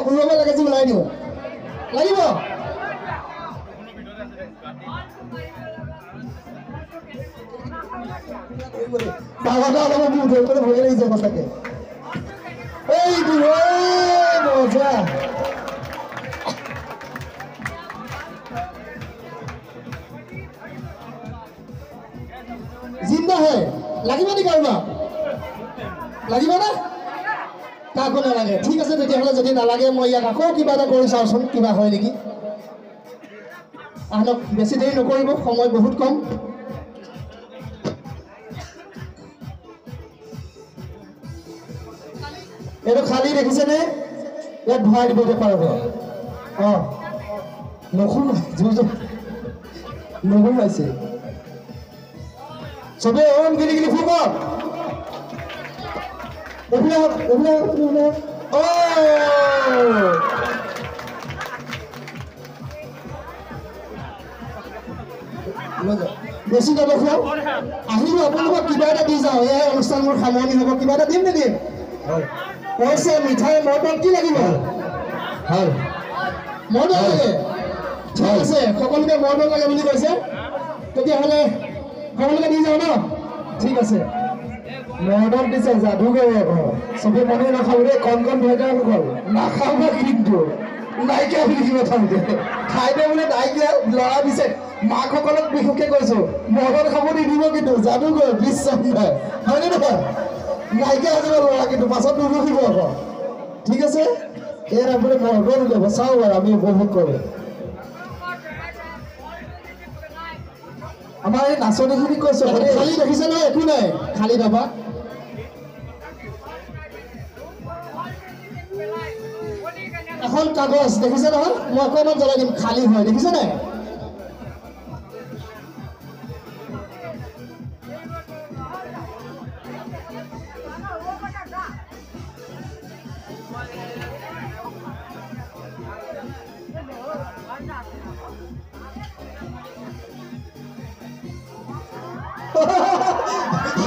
উৰুৱাব লাগে যে ওলাই দিওঁ লাগিব বাবাটা অলপ বহুত হৈ পেলাই ভয় লাগিছে সঁচাকে এইটো মজা জিন্দা হয় লাগিব নেকি কাৰোবাক লাগিব না কাকো নালাগে ঠিক আছে তেতিয়াহ'লে যদি নালাগে মই ইয়াত আকৌ কিবা এটা কৰি চাওঁচোন কিবা হয় নেকি আহক বেছি দেৰি নকৰিব সময় বহুত কম এইটো খালী দেখিছেনে ইয়াত ভৰাই দিব পাৰিব অঁ নুসুমাইছে চবে ওম গিলি গিলি ফুক বেছি নবখোৱা আহিলো আপোনালোকক কিবা এটা দি যাওঁ এই অনুষ্ঠান মোৰ সামৰণি হ'ব কিবা এটা দিম নিদিম পইচা মিঠাই মটন কি লাগিব মটন লাগে ঠিক আছে সকলোকে মটন লাগে বুলি কৈছে তেতিয়াহ'লে সকলোকে দি যাওঁ ন ঠিক আছে মটন দিছে যাদুকৰ আকৌ চবে মনে নাখাব দেই কণ কণ ভেটাৰ সকল নাখাব কিন্তু নাইকিয়া বুলি কিবা থাকোঁতে খাই দে বোলে নাইকিয়া ল'ৰা দিছে মাকসকলক বিশেষকৈ কৈছোঁ মটন খাব নিদিব কিন্তু যাদুকৰ বিশ্বাস নাই হয়নে নহয় নাইকিয়া হৈ যাব ল'ৰা কিন্তু পাছত নুবহিব আকৌ ঠিক আছে ইয়াত আপুনি মটন উলিয়াব চাওঁ বাৰু আমি উপভোগ কৰোঁ আমাৰ এই নাচনীখিনি কৈছোঁ খালী দেখিছে নহয় একো নাই খালী পাবা এখন কাগজ দেখিছে নহয় মই অকণমান জ্বলাই দিম খালী হয় দেখিছে নাই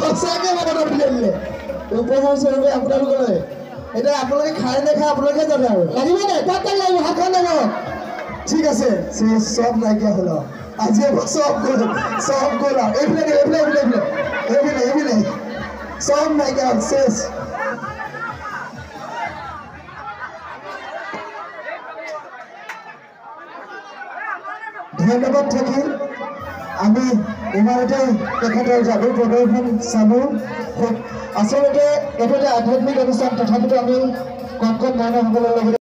সঁচাকে মনত দিলে উপহাৰ স্বৰূপে আপোনালোকলৈ এতিয়া আপোনালোকে খাই নাখায় আপোনালোকে জানে আৰু লাগিব নাই তাত লাগিব হাতখন লাগিব ঠিক আছে চব নাইকিয়া হ'ল আজি চব গ'ল আৰু এইফালে চব নাইকিয়া হ'ল চেছ ধন্যবাদ থাকিল আমি ইমানতে তেখেতৰ যাদু প্ৰদৰ্শন চালোঁ আচলতে এইটো এটা আধ্যাত্মিক অনুষ্ঠান তথাপিতো আমি কণ কণ মানুহসকলৰ লগত